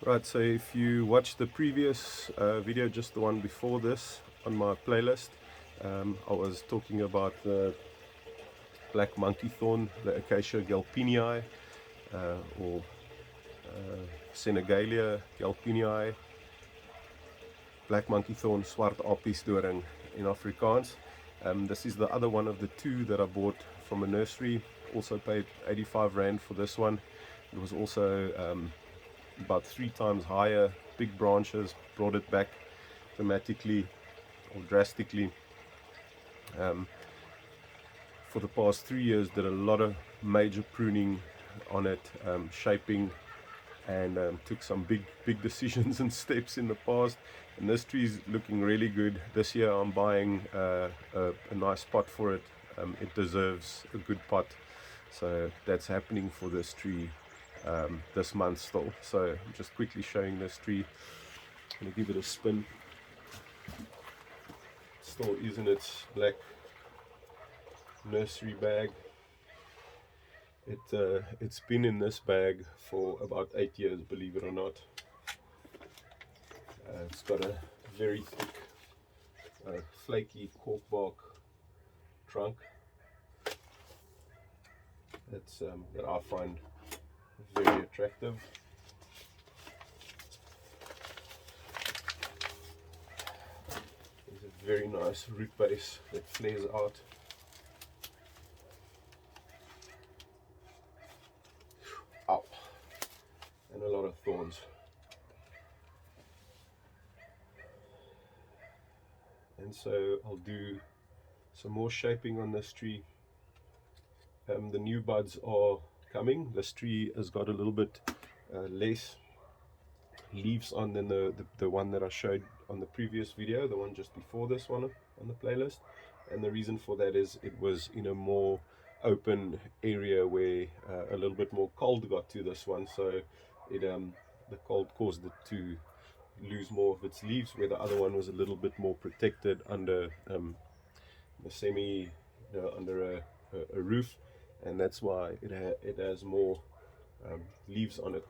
Right, so if you watched the previous video, just the one before this on my playlist, I was talking about the black monkey thorn, the Acacia galpinii, or Senegalia galpinii, black monkey thorn, swart apiesdoring in Afrikaans. This is the other one of the two that I bought from a nursery. Also paid 85 Rand for this one. It was also about 3 times higher, big branches, brought it back dramatically or drastically. For the past 3 years, did a lot of major pruning on it, shaping, and took some big decisions and steps in the past. And this tree is looking really good. This year I'm buying a nice pot for it. It deserves a good pot, so that's happening for this tree this month still. So I'm just quickly showing this tree. I'm going to give it a spin. Still is in its black nursery bag. It's been in this bag for about 8 years, believe it or not. It's got a very thick, flaky cork bark trunk that I find very attractive. There's a very nice root base that flares out. Ow. And a lot of thorns. And so I'll do some more shaping on this tree. The new buds are coming. This tree has got a little bit less leaves on than the one that I showed on the previous video, the one just before this one on the playlist. And the reason for that is it was in a more open area where a little bit more cold got to this one, so it the cold caused it to lose more of its leaves, where the other one was a little bit more protected under under a roof, and that's why it has more leaves on it.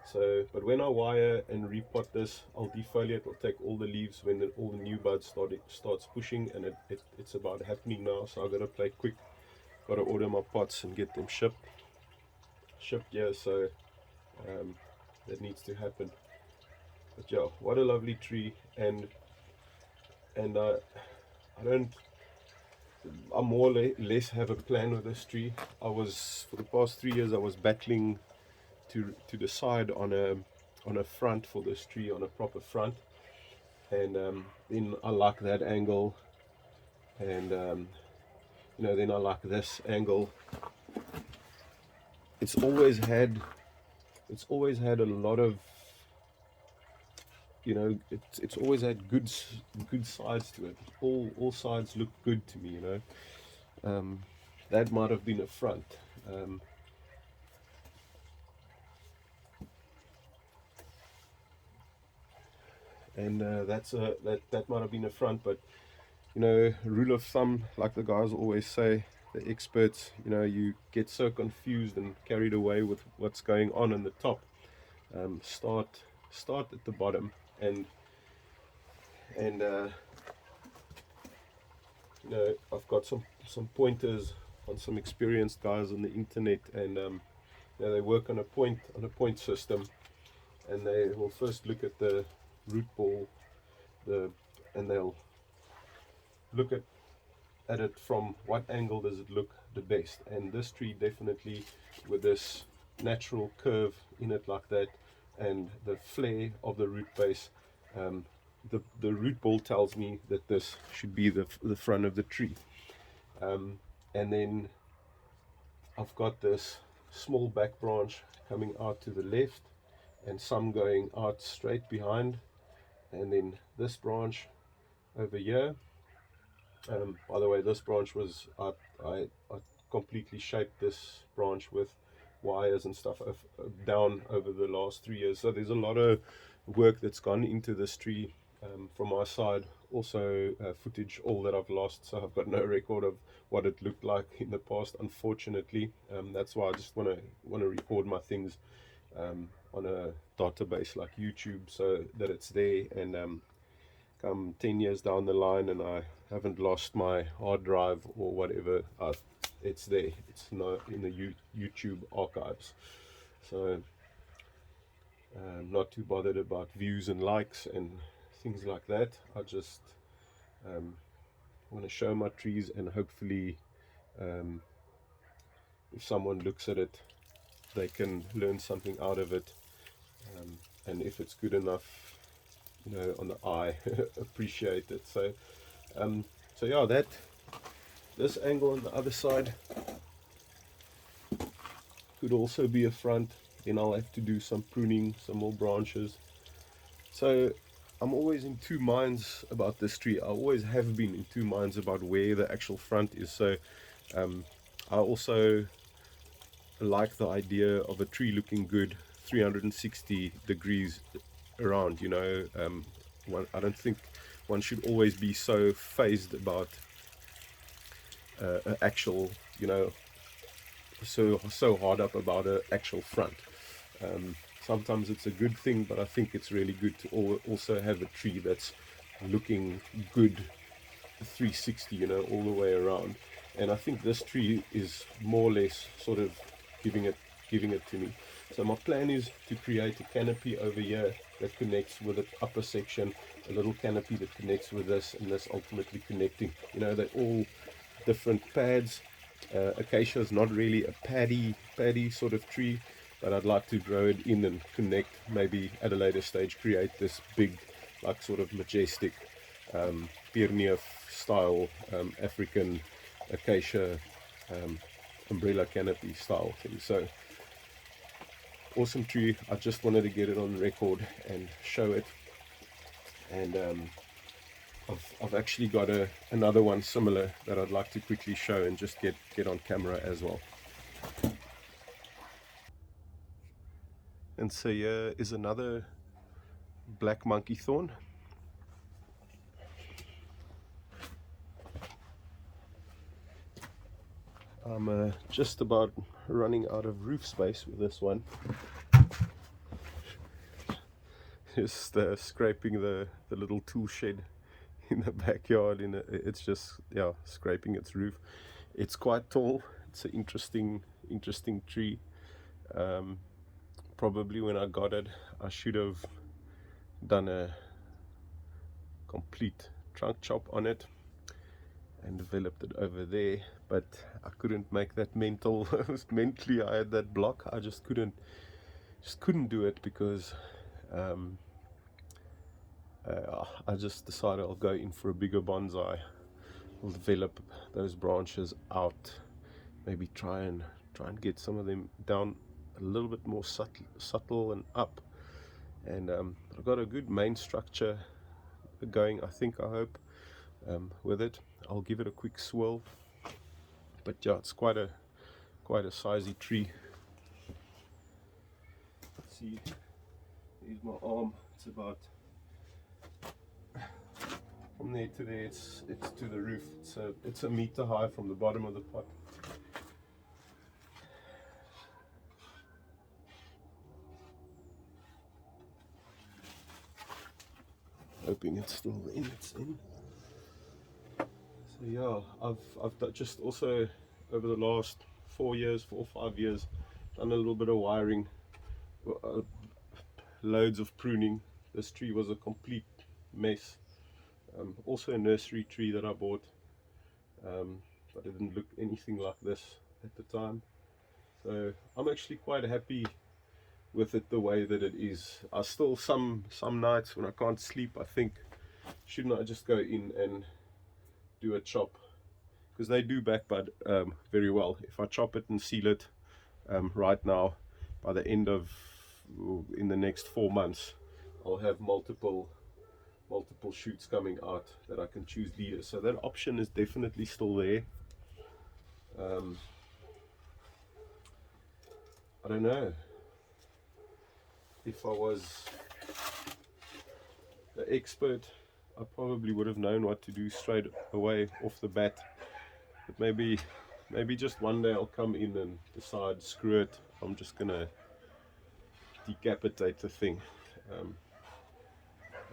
So, but when I wire and repot this, I'll defoliate. I'll take all the leaves when all the new buds starts pushing, and it's about happening now. So I gotta play quick. Gotta order my pots and get them shipped. Yeah. So that needs to happen. But yeah, what a lovely tree, and I don't. I more or less have a plan with this tree. For the past 3 years, I was battling to decide on a front for this tree, on a proper front, and then I like that angle, and then I like this angle. It's always had a lot of, it's always had good sides to it. All sides look good to me, that might have been a front. And that might have been a front, but rule of thumb, like the guys always say, the experts, you get so confused and carried away with what's going on in the top. Start at the bottom, and I've got some pointers on some experienced guys on the internet, and they work on a point system, and they will first look at the root ball, and they'll look at it from what angle does it look the best. And this tree definitely, with this natural curve in it like that, and the flare of the root base, the root ball tells me that this should be the front of the tree. And then I've got this small back branch coming out to the left, and some going out straight behind, and then this branch over here. By the way, this branch was I completely shaped this branch with wires and stuff down over the last 3 years. So there's a lot of work that's gone into this tree from my side. Also footage all that I've lost, so I've got no record of what it looked like in the past, unfortunately. That's why I just want to record my things on a database like YouTube, so that it's there, and come 10 years down the line and I haven't lost my hard drive or whatever, it's there. It's not in the YouTube archives. So I'm not too bothered about views and likes and things like that. I just want to show my trees, and hopefully if someone looks at it, they can learn something out of it, and if it's good enough, you know, on the eye, appreciate it. So so yeah, this angle on the other side could also be a front. Then I'll have to do some pruning, some more branches. So I'm always in two minds about this tree. I always have been in two minds about where the actual front is. So I also like the idea of a tree looking good 360 degrees around, you know. I don't think one should always be so phased about actual, you know, so hard up about an actual front. Sometimes it's a good thing, but I think it's really good to also have a tree that's looking good 360, you know, all the way around. And I think this tree is more or less sort of giving it to me. So my plan is to create a canopy over here that connects with the upper section, a little canopy that connects with this, and this ultimately connecting. You know, they're all different pads. Acacia is not really a paddy sort of tree, but I'd like to grow it in and connect, maybe at a later stage create this big, like sort of majestic Pyrenean style African acacia umbrella canopy style thing. So awesome tree. I just wanted to get it on record and show it. And I've actually got another one similar that I'd like to quickly show and just get on camera as well. And so here is another black monkey thorn. I'm just about running out of roof space with this one. Just scraping the little tool shed in the backyard. It's just, yeah, scraping its roof. It's quite tall. It's an interesting tree. Probably when I got it, I should have done a complete trunk chop on it and developed it over there, but I couldn't make that mentally I had that block. I just couldn't do it because I just decided I'll go in for a bigger bonsai. I'll develop those branches out, maybe try and get some of them down a little bit more subtle and up, and I've got a good main structure going, I hope, with it. I'll give it a quick swirl, but yeah, it's quite a sizey tree. See, here's my arm. It's about from there to there. It's to the roof. It's a meter high from the bottom of the pot. Hoping it's still in. It's in. So yeah, I've just also over the last 4 or 5 years done a little bit of wiring, loads of pruning. This tree was a complete mess. Also a nursery tree that I bought, but it didn't look anything like this at the time. So I'm actually quite happy with it the way that it is. I still some nights when I can't sleep, I think, shouldn't I just go in and do a chop, because they do backbud very well. If I chop it and seal it right now, by the end of in the next 4 months, I'll have multiple shoots coming out that I can choose leaders. So that option is definitely still there. I don't know if I was the expert, I probably would have known what to do straight away off the bat. But maybe just one day I'll come in and decide, screw it, I'm just gonna decapitate the thing.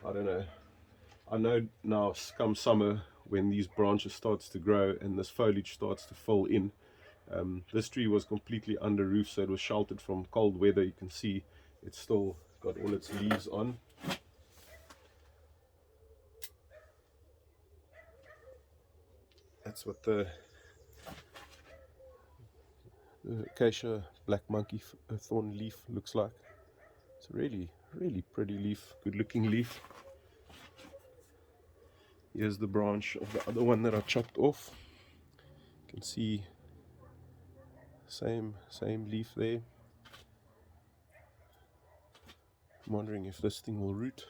I don't know. I know now come summer, when these branches starts to grow and this foliage starts to fall in, this tree was completely under roof, so it was sheltered from cold weather. You can see it's still got all its leaves on. That's what the acacia black monkey thorn leaf looks like. It's a really pretty leaf, good looking leaf. Here's the branch of the other one that I chopped off. You can see same leaf there. I'm wondering if this thing will root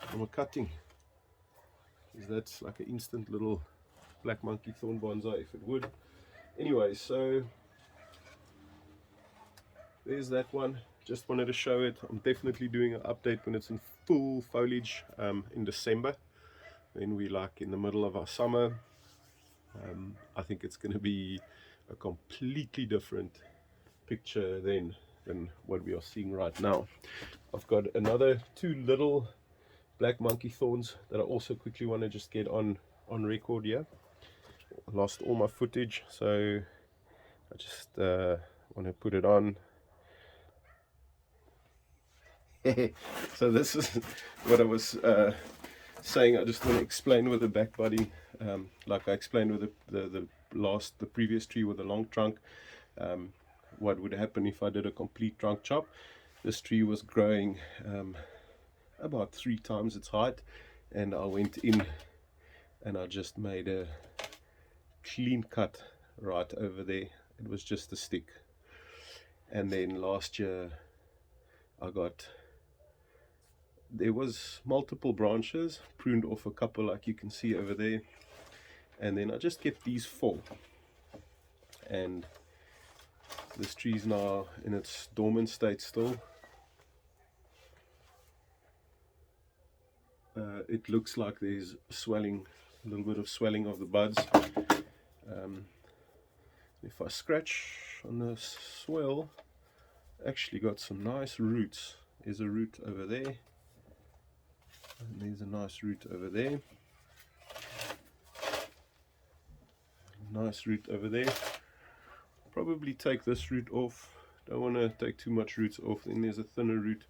from a cutting, because that's like an instant little black monkey thorn bonsai if it would. Anyway, so there's that one. Just wanted to show it. I'm definitely doing an update when it's in full foliage in December, when we like in the middle of our summer. I think it's going to be a completely different picture then than what we are seeing right now. I've got another 2 little black monkey thorns that I also quickly want to just get on record here. I lost all my footage, so I just want to put it on. So this is what I was saying. I just want to explain with the back body, like I explained with the previous tree with the long trunk, what would happen if I did a complete trunk chop. This tree was growing about 3 times its height, and I went in and I just made a clean cut right over there. It was just a stick. And then last year there was multiple branches, pruned off a couple like you can see over there, and then I just kept these 4, and this tree's now in its dormant state still. It looks like there's swelling, a little bit of swelling of the buds. If I scratch on the soil, actually got some nice roots. There's a root over there, and there's a nice root over there, nice root over there. Probably take this root off. Don't want to take too much roots off. Then there's a thinner root.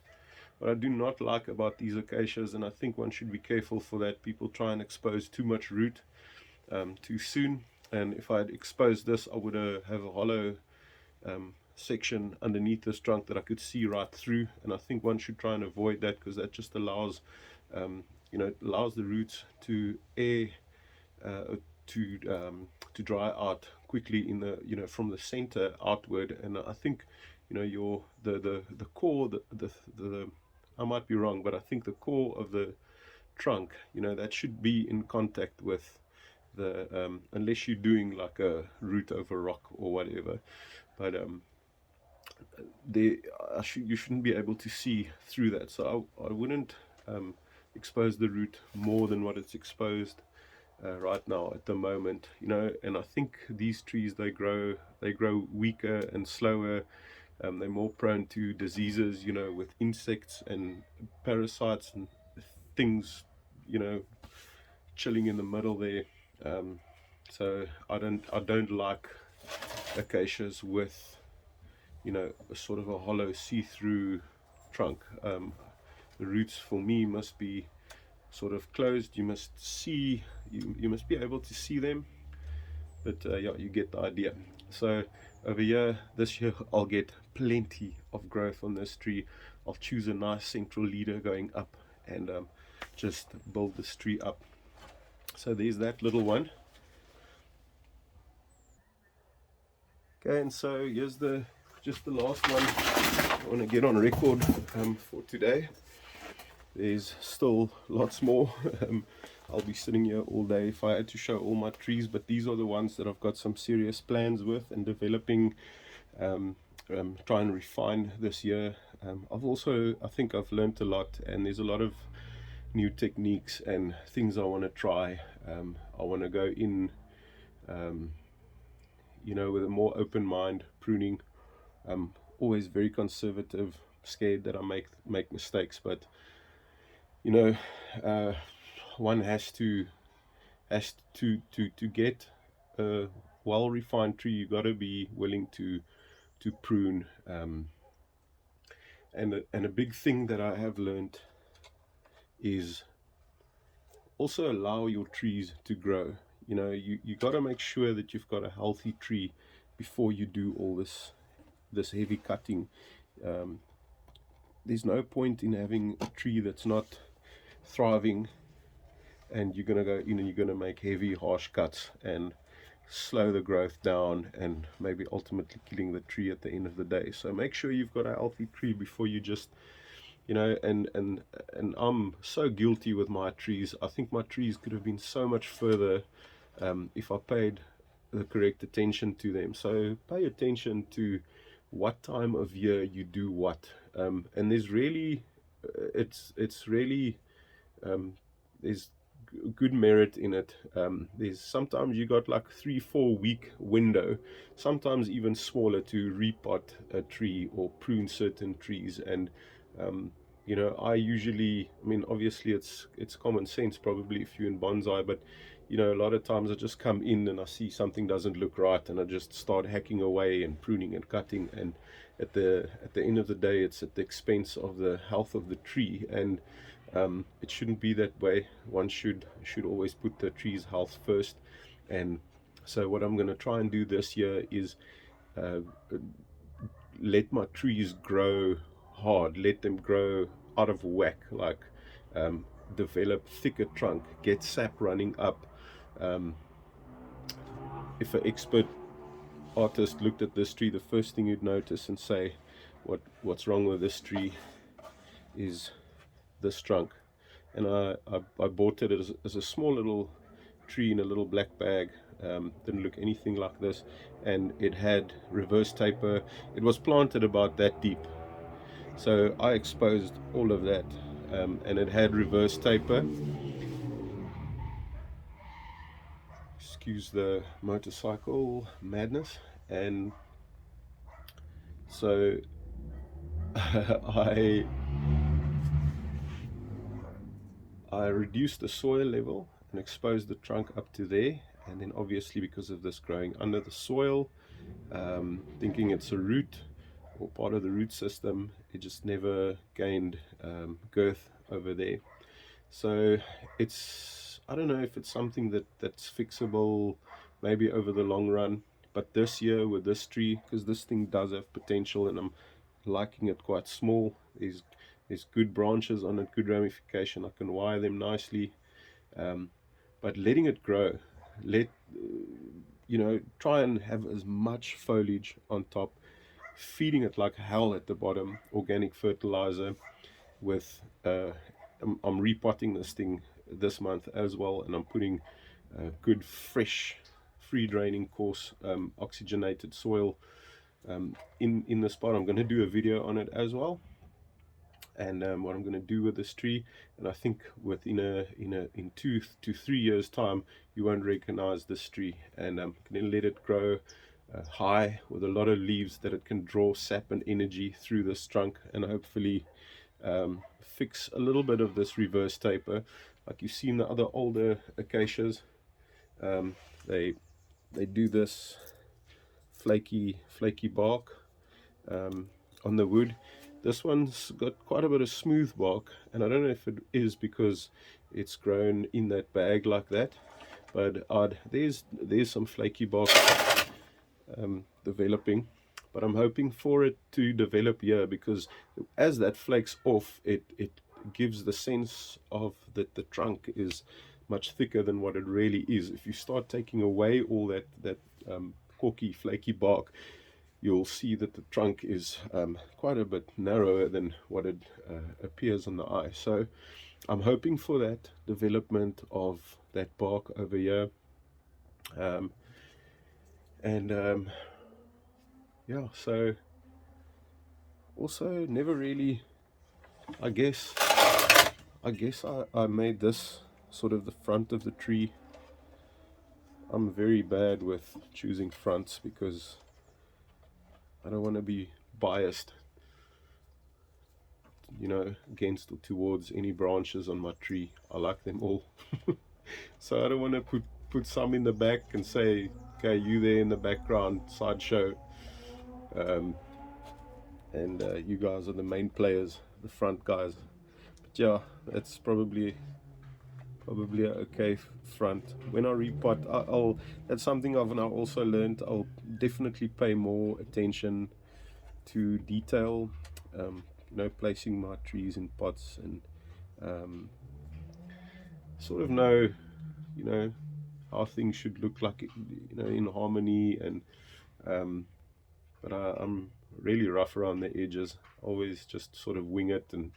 What I do not like about these acacias, and I think one should be careful for that, people try and expose too much root too soon. And if I had exposed this, I would have a hollow section underneath this trunk that I could see right through, and I think one should try and avoid that, because that just allows it allows the roots to air to dry out quickly in the from the center outward. And I think the core, the I might be wrong, but I think the core of the trunk, that should be in contact with the unless you're doing like a root over rock or whatever, but you shouldn't be able to see through that. So I wouldn't expose the root more than what it's exposed right now at the moment. And I think these trees, they grow weaker and slower. They're more prone to diseases, with insects and parasites and things, chilling in the middle there. So I don't like acacias with a sort of a hollow see-through trunk. The roots for me must be sort of closed. You must see, you must be able to see them, but yeah, you get the idea. So over here, this year, I'll get plenty of growth on this tree. I'll choose a nice central leader going up and just build this tree up. So there's that little one. Okay, and so here's just the last one I want to get on record for today. There's still lots more. I'll be sitting here all day if I had to show all my trees, but these are the ones that I've got some serious plans with and developing, try and refine this year. I think I've learned a lot, and there's a lot of new techniques and things I want to try. I want to go in with a more open mind, pruning. Always very conservative, scared that I make mistakes, but you know, one has to get a well refined tree. You got to be willing to prune, and a big thing that I have learned is also allow your trees to grow. You know, you got to make sure that you've got a healthy tree before you do all this heavy cutting. There's no point in having a tree that's not thriving, and you're gonna go in and you're gonna make heavy, harsh cuts and slow the growth down, and maybe ultimately killing the tree at the end of the day. So make sure you've got a healthy tree before you just, you know, and I'm so guilty with my trees. I think my trees could have been so much further if I paid the correct attention to them. So pay attention to what time of year you do what, and there's really it's really there's good merit in it. There's sometimes you got like 3-4 week window, sometimes even smaller, to repot a tree or prune certain trees. And you know, I usually, I mean, obviously it's common sense probably if you're in bonsai, but you know, a lot of times I just come in and I see something doesn't look right, and I just start hacking away and pruning and cutting, and at the end of the day, it's at the expense of the health of the tree. And it shouldn't be that way. One should always put the tree's health first. And so what I'm going to try and do this year is let my trees grow hard, let them grow out of whack, like develop thicker trunk, get sap running up. If an expert artist looked at this tree, the first thing you'd notice and say, what's wrong with this tree is this trunk. And I bought it as a small little tree in a little black bag. Didn't look anything like this, and it had reverse taper. It was planted about that deep, so I exposed all of that, and it had reverse taper. Excuse the motorcycle madness. And so I reduced the soil level and exposed the trunk up to there, and then obviously because of this growing under the soil, thinking it's a root or part of the root system, it just never gained girth over there. So it's, I don't know if it's something that's fixable maybe over the long run, but this year with this tree, because this thing does have potential and I'm liking it quite small, there's good branches on it, good ramification, I can wire them nicely, but letting it grow, you know, try and have as much foliage on top, feeding it like hell at the bottom, organic fertilizer with I'm repotting this thing this month as well, and I'm putting good fresh free draining coarse oxygenated soil in the spot. I'm going to do a video on it as well, and what I'm going to do with this tree, and I think within in 2 to 3 years time you won't recognize this tree. And I'm going to let it grow high with a lot of leaves that it can draw sap and energy through this trunk, and hopefully fix a little bit of this reverse taper like you see in the other older acacias. They do this flaky bark on the wood. This one's got quite a bit of smooth bark, and I don't know if it is because it's grown in that bag like that, but there's some flaky bark developing. But I'm hoping for it to develop here, because as that flakes off, it gives the sense of that the trunk is much thicker than what it really is. If you start taking away all that corky, flaky bark, you'll see that the trunk is quite a bit narrower than what it appears on the eye. So I'm hoping for that development of that bark over here. Yeah, so also never really, I guess I made this sort of the front of the tree. I'm very bad with choosing fronts because I don't want to be biased you know, against or towards any branches on my tree. I like them all. So I don't want to put some in the back and say, okay, you there in the background, sideshow, um, and you guys are the main players, the front guys. But yeah, that's probably a okay front. When I repot, I'll that's something I've now also learned. I'll definitely pay more attention to detail, you know, placing my trees in pots, and um, sort of know, you know, how things should look like, you know, in harmony. And but I'm really rough around the edges, always just sort of wing it. And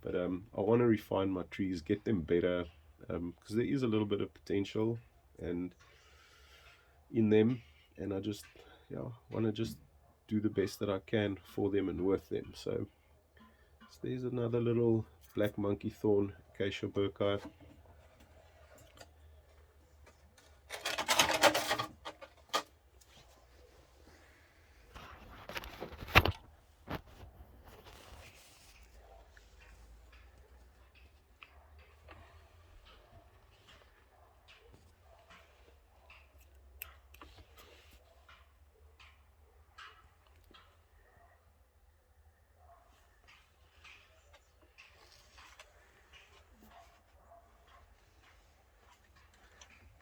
but I want to refine my trees, get them better, because there is a little bit of potential and in them, and I just, yeah, want to just do the best that I can for them and with them. So there's another little black monkey thorn, Acacia Burkei.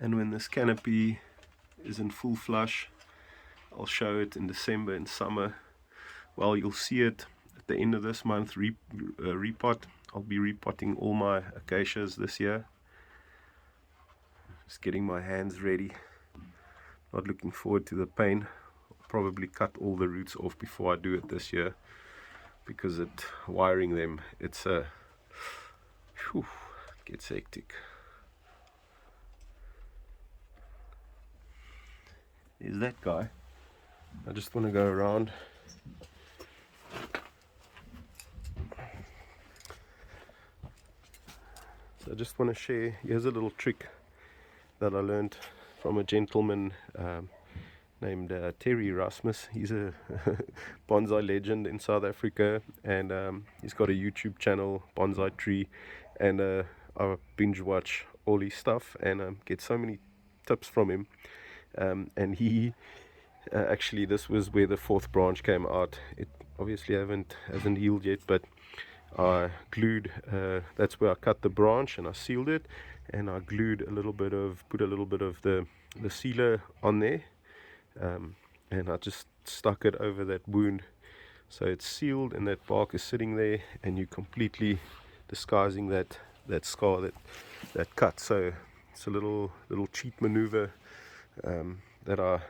And when this canopy is in full flush, I'll show it in December, in summer. Well, you'll see it at the end of this month, repot. I'll be repotting all my acacias this year. Just getting my hands ready. Not looking forward to the pain. I'll probably cut all the roots off before I do it this year, because wiring them, it's it gets hectic. Is that guy? I just want to go around. So I just want to share, here's a little trick that I learned from a gentleman named Terry Rasmus. He's a bonsai legend in South Africa, and he's got a YouTube channel, Bonsai Tree, and I binge watch all his stuff and get so many tips from him. And he actually, this was where the fourth branch came out. It obviously hasn't healed yet, but I glued, that's where I cut the branch and I sealed it, and I glued put a little bit of the sealer on there, and I just stuck it over that wound, so it's sealed and that bark is sitting there, and you're completely disguising that scar, that cut. So it's a little cheat maneuver that I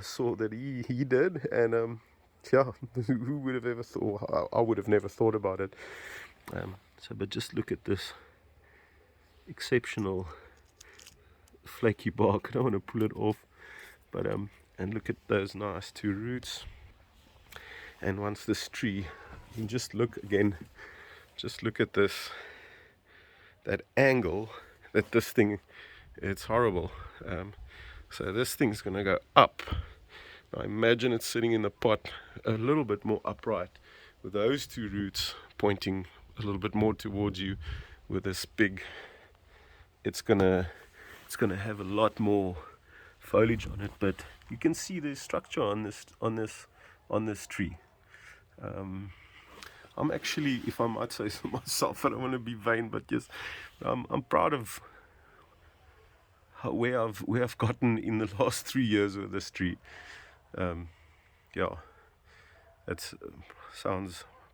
saw that he did, and yeah, who would have ever thought? I would have never thought about it. But just look at this exceptional flaky bark. I don't want to pull it off, but and look at those nice two roots. And once this tree, you can just look again, just look at this, that angle that this thing, it's horrible. So this thing's gonna go up. Now imagine it's sitting in the pot a little bit more upright, with those two roots pointing a little bit more towards you, with this big, it's gonna have a lot more foliage on it. But you can see the structure on this tree. I'm actually, if I might say so myself, I don't want to be vain, but yes, I'm proud of where I've gotten in the last 3 years with this tree. Yeah, that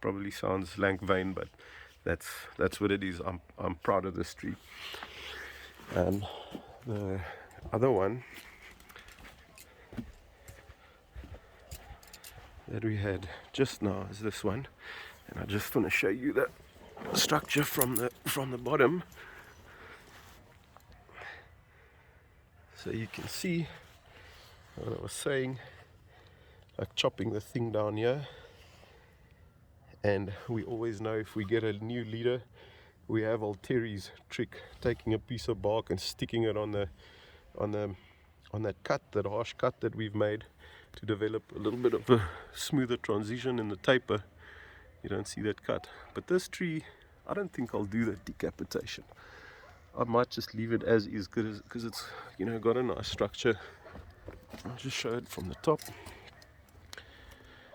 probably sounds lank vain, but that's what it is. I'm proud of this tree. The other one that we had just now is this one, and I just want to show you the structure from the bottom, so you can see what I was saying, like chopping the thing down here. And we always know, if we get a new leader, we have Terry's trick, taking a piece of bark and sticking it on that cut, that harsh cut that we've made, to develop a little bit of a smoother transition in the taper. You don't see that cut. But this tree, I don't think I'll do the decapitation. I might just leave it as is because it's, you know, got a nice structure. I'll just show it from the top.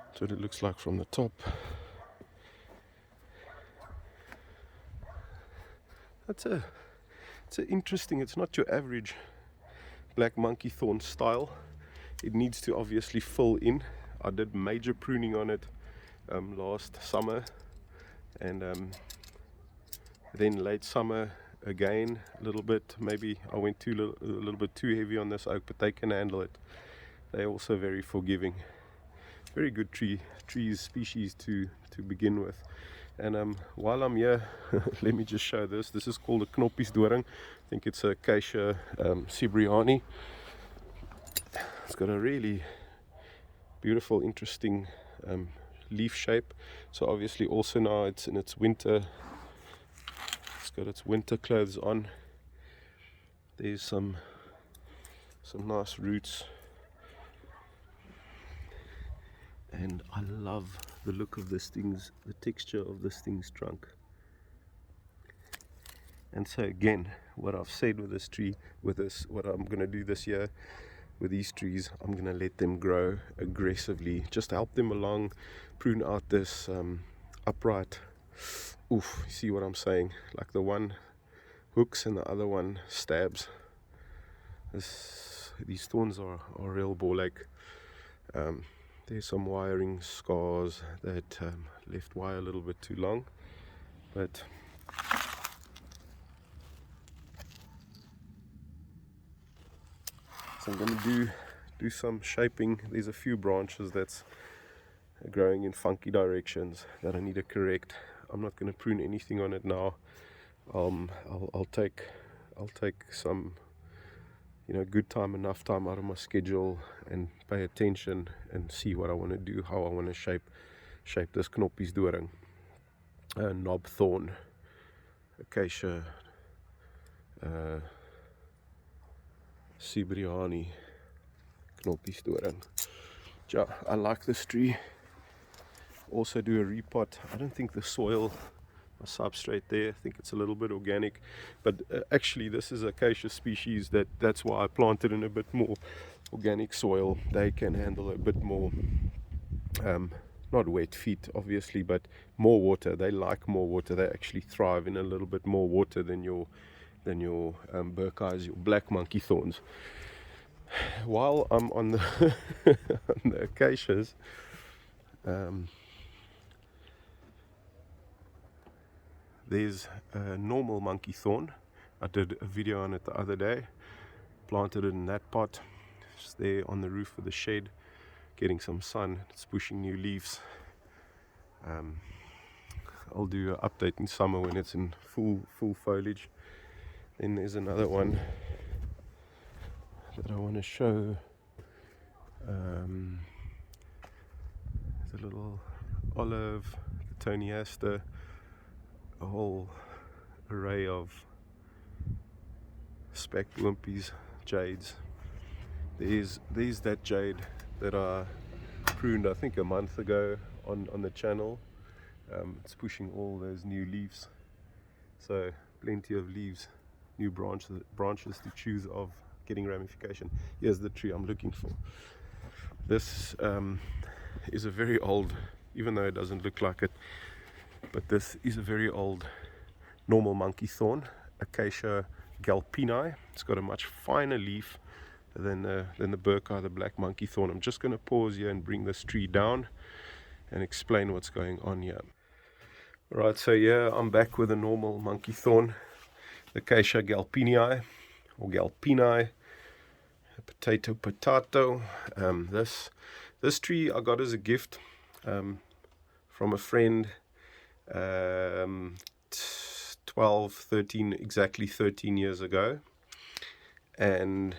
That's what it looks like from the top. It's interesting. It's not your average black monkey thorn style. It needs to obviously fill in. I did major pruning on it last summer, and then late summer again a little bit. Maybe I went a little bit too heavy on this oak, but they can handle it. They're also very forgiving. Very good trees species to begin with. And while I'm here, let me just show this. This is called a knoppiesdoring. I think it's a Acacia Cibriani. It's got a really beautiful, interesting leaf shape. So obviously also now it's in its winter. It's got its winter clothes on. There's some nice roots. And I love the look of this thing's, the texture of this thing's trunk. And so again, what I've said with this tree, what I'm going to do this year with these trees, I'm going to let them grow aggressively, just help them along, prune out this upright, you see what I'm saying, like the one hooks and the other one stabs. These thorns are real ball ache. There's some wiring scars that left wire a little bit too long, but so I'm going to do some shaping. There's a few branches that's growing in funky directions that I need to correct. I'm not going to prune anything on it now. I'll take some, you know, good time, enough time out of my schedule and pay attention and see what I want to do, how I want to shape this knoppiesdoring, knob thorn, Acacia Cibriani knoppiesdoring. Yeah, I like this tree. Also do a repot. I don't think the soil, my substrate there, I think it's a little bit organic, but actually this is Acacia species that's why I planted in a bit more organic soil. They can handle a bit more not wet feet obviously, but more water. They like more water. They actually thrive in a little bit more water than your Burkeis, your black monkey thorns. While I'm on the on the acacias, there's a normal monkey thorn. I did a video on it the other day. Planted it in that pot. It's there on the roof of the shed, getting some sun. It's pushing new leaves. I'll do an update in summer when it's in full foliage. Then there's another one that I want to show. There's a little olive, the Toniaster, a whole array of spec wimpys, jades. There's that jade that I pruned I think a month ago on the channel. It's pushing all those new leaves, so plenty of leaves, new branches to choose of, getting ramification. Here's the tree I'm looking for. This is a very old, even though it doesn't look like it, but this is a very old normal monkey thorn, Acacia galpini. It's got a much finer leaf than the Burkei, the black monkey thorn. I'm just going to pause here and bring this tree down and explain what's going on here. Right, so yeah, I'm back with a normal monkey thorn, Acacia galpini or galpini, potato. This tree I got as a gift from a friend exactly 13 years ago, and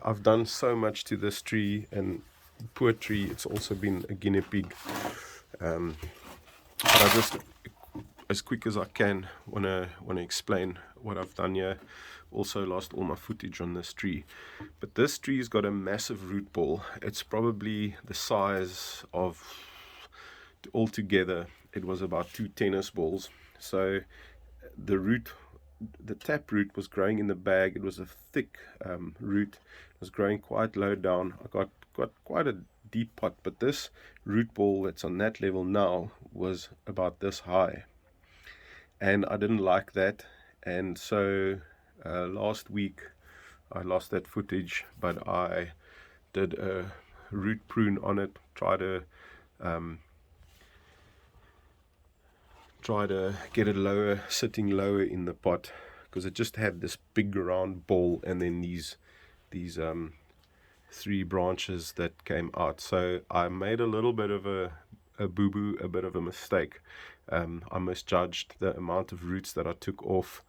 I've done so much to this tree, and poor tree, it's also been a guinea pig. But I just, as quick as I can, want to explain what I've done here. Also lost all my footage on this tree, but this tree's got a massive root ball. It's probably the size of altogether it was about 2 tennis balls. So the tap root was growing in the bag. It was a thick root. It was growing quite low down. I got quite a deep pot, but this root ball that's on that level now was about this high, and I didn't like that. And so last week I lost that footage, but I did a root prune on it, try to get it lower, sitting lower in the pot, because it just had this big round ball and then these 3 branches that came out. So I made a little bit of a boo-boo, a bit of a mistake. I misjudged the amount of roots that I took off.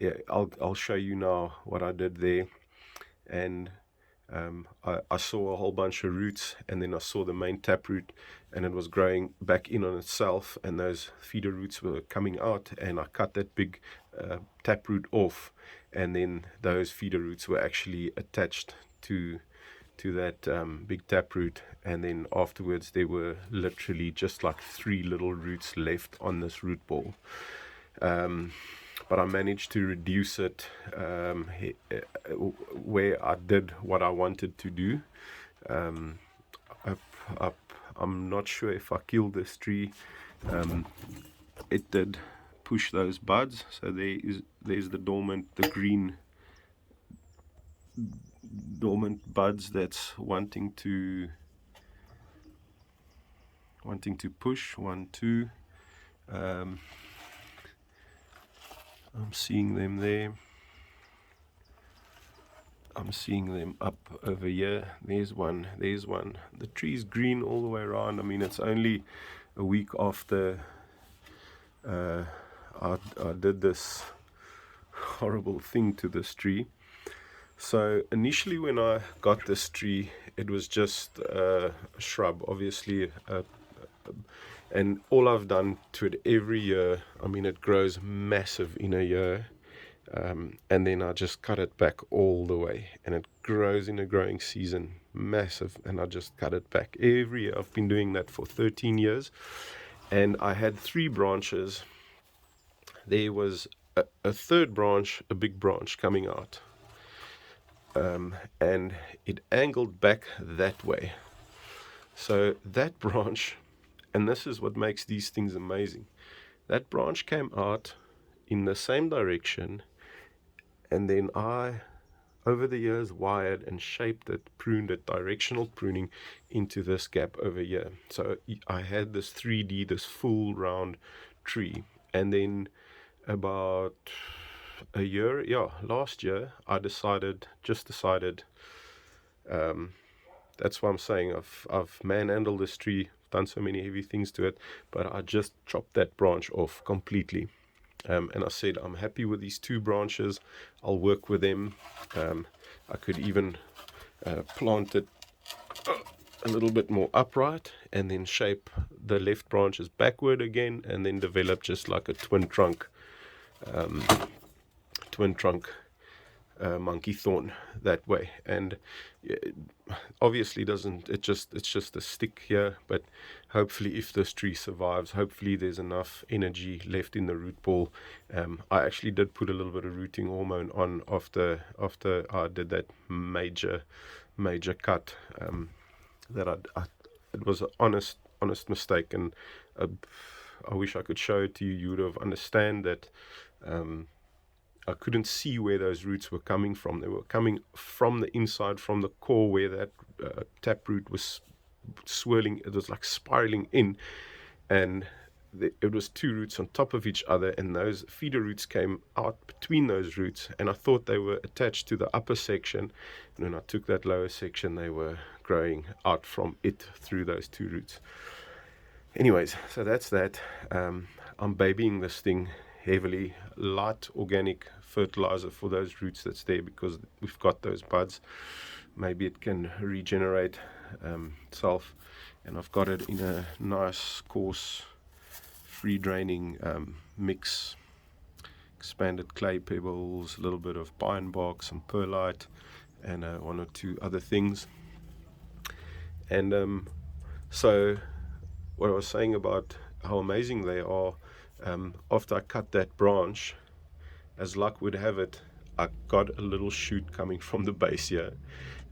Yeah, I'll show you now what I did there. And I saw a whole bunch of roots, and then I saw the main taproot, and it was growing back in on itself, and those feeder roots were coming out, and I cut that big taproot off, and then those feeder roots were actually attached to that big taproot, and then afterwards there were literally just like 3 little roots left on this root ball. But I managed to reduce it where I did what I wanted to do. I'm not sure if I killed this tree. It did push those buds, so there's the green dormant buds that's wanting to push. 1, 2. I'm seeing them there. I'm seeing them up over here. There's one. The tree's green all the way around. I mean, it's only a week after I did this horrible thing to this tree. So initially when I got this tree, it was just a shrub, obviously, and all I've done to it every year, I mean, it grows massive in a year, and then I just cut it back all the way, and it grows in a growing season, massive, and I just cut it back every year. I've been doing that for 13 years, and I had 3 branches. There was a third branch, a big branch coming out, and it angled back that way. So that branch, and this is what makes these things amazing, that branch came out in the same direction, and then I, over the years, wired and shaped it, pruned it, directional pruning into this gap over here. So I had this 3D, this full round tree. And then about a year, last year, I decided, that's why I'm saying I've manhandled this tree, done so many heavy things to it, but I just chopped that branch off completely. And I said, I'm happy with these 2 branches. I'll work with them. I could even plant it a little bit more upright, and then shape the left branches backward again, and then develop just like a twin trunk monkey thorn that way. And obviously it's just a stick here, but hopefully if this tree survives, hopefully there's enough energy left in the root ball. I actually did put a little bit of rooting hormone on after I did that major cut. That it was an honest mistake, and I wish I could show it to you. You would have understand that I couldn't see where those roots were coming from. They were coming from the inside, from the core where that taproot was swirling. It was like spiraling in, and it was 2 roots on top of each other, and those feeder roots came out between those roots, and I thought they were attached to the upper section, and when I took that lower section, they were growing out from it through those 2 roots. Anyways, so that's that. I'm babying this thing heavily, light organic fertilizer for those roots that's there, because we've got those buds. Maybe it can regenerate itself, and I've got it in a nice coarse free draining mix, expanded clay pebbles, a little bit of pine bark, some perlite, and 1 or 2 other things. And so what I was saying about how amazing they are, after I cut that branch, as luck would have it, I got a little shoot coming from the base here.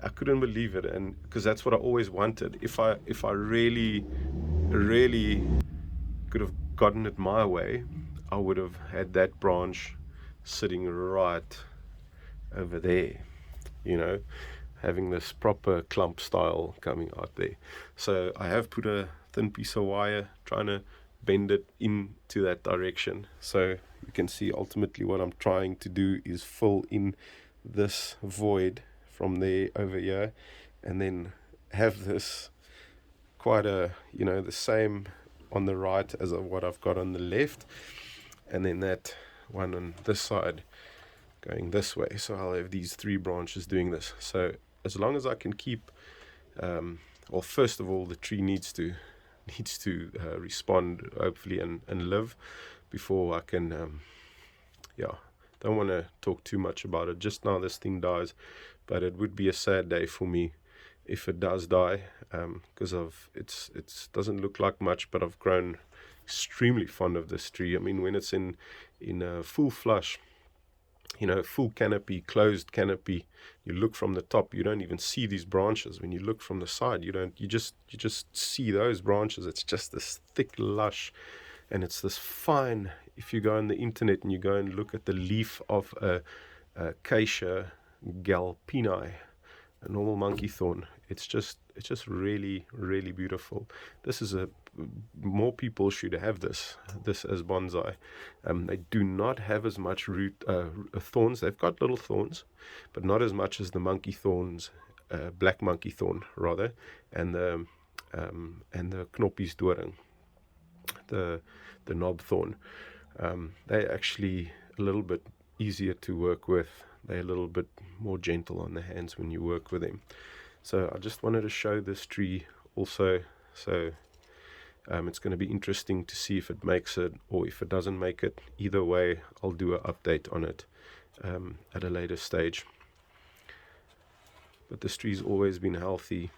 I couldn't believe it, and because that's what I always wanted. If I really could have gotten it my way, I would have had that branch sitting right over there, you know, having this proper clump style coming out there. So I have put a thin piece of wire trying to bend it into that direction. So you can see ultimately what I'm trying to do is fill in this void from there over here, and then have this quite a, you know, the same on the right as what I've got on the left, and then that one on this side going this way. So I'll have these 3 branches doing this. So as long as I can keep, well, first of all, the tree needs to respond hopefully and live before I can, don't want to talk too much about it just now. This thing dies, but it would be a sad day for me if it does die, because it doesn't look like much, but I've grown extremely fond of this tree. I mean, when it's in full flush, you know, full canopy, closed canopy, you look from the top, you don't even see these branches. When you look from the side, you just see those branches. It's just this thick lush, and it's this fine. If you go on the internet and you go and look at the leaf of a Acacia galpini, a normal monkey thorn, it's just really, really beautiful. This is more people should have this as bonsai. They do not have as much root thorns. They've got little thorns, but not as much as the monkey thorns, black monkey thorn rather, and the knoppiesdoring, the knob thorn. They're actually a little bit easier to work with. They're a little bit more gentle on the hands when you work with them. So I just wanted to show this tree also. So it's going to be interesting to see if it makes it or if it doesn't make it. Either way, I'll do an update on it at a later stage. But this tree's always been healthy,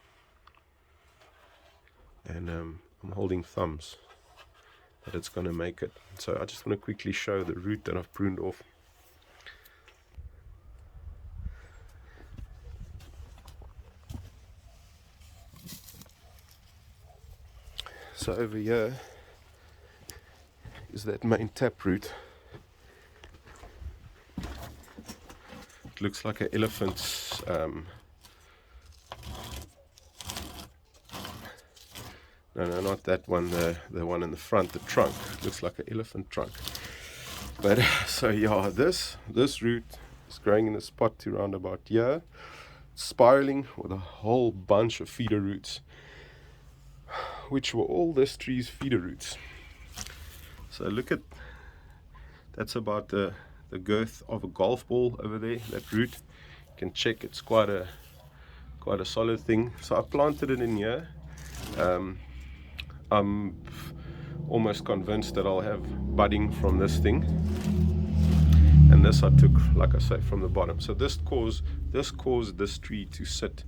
and I'm holding thumbs that it's going to make it. So I just want to quickly show the root that I've pruned off. So over here is that main taproot. It looks like an elephant's no, not that one, the one in the front, the trunk. It looks like an elephant trunk. But so yeah, this root is growing in this pot to round about here, spiraling with a whole bunch of feeder roots, which were all this tree's feeder roots. So look at, that's about the girth of a golf ball over there, that root. You can check it's quite a solid thing. So I planted it in here. I'm almost convinced that I'll have budding from this thing, and this I took, like I say, from the bottom. So this caused this tree to sit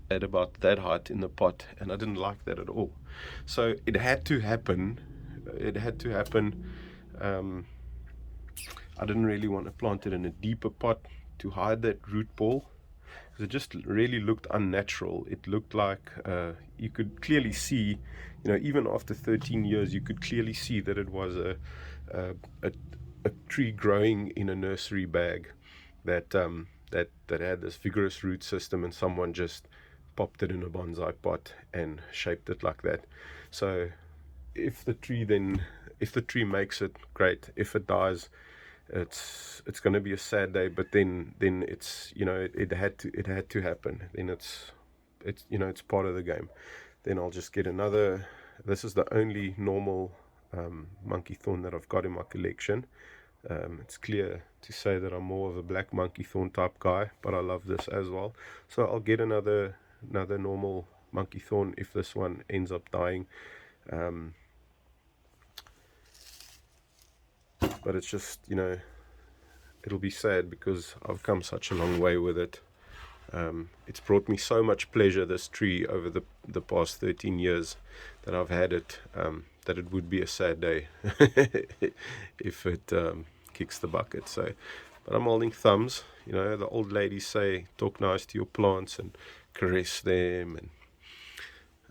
at about that height in the pot, and I didn't like that at all. So it had to happen. I didn't really want to plant it in a deeper pot to hide that root ball, because it just really looked unnatural. It looked like you could clearly see, you know, even after 13 years, you could clearly see that it was a tree growing in a nursery bag that had this vigorous root system, and someone just popped it in a bonsai pot and shaped it like that. So if the tree makes it, great. If it dies, it's going to be a sad day. But then it's, you know, it had to happen. Then it's you know, it's part of the game. Then I'll just get another. This is the only normal monkey thorn that I've got in my collection. It's clear to say that I'm more of a black monkey thorn type guy, but I love this as well. So I'll get another normal monkey thorn if this one ends up dying. But it's just, you know, it'll be sad because I've come such a long way with it. It's brought me so much pleasure, this tree, over the past 13 years that I've had it, that it would be a sad day if it kicks the bucket. So, but I'm holding thumbs. You know, the old ladies say, talk nice to your plants and caress them,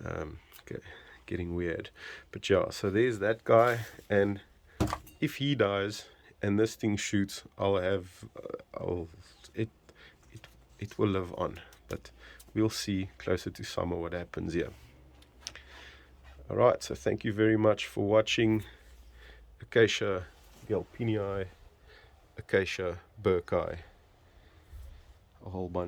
and okay, getting weird. But yeah, so there's that guy, and if he dies and this thing shoots, it will live on. But we'll see closer to summer what happens here. Alright, so thank you very much for watching. Acacia Galpinii, Acacia Burkei, a whole bunch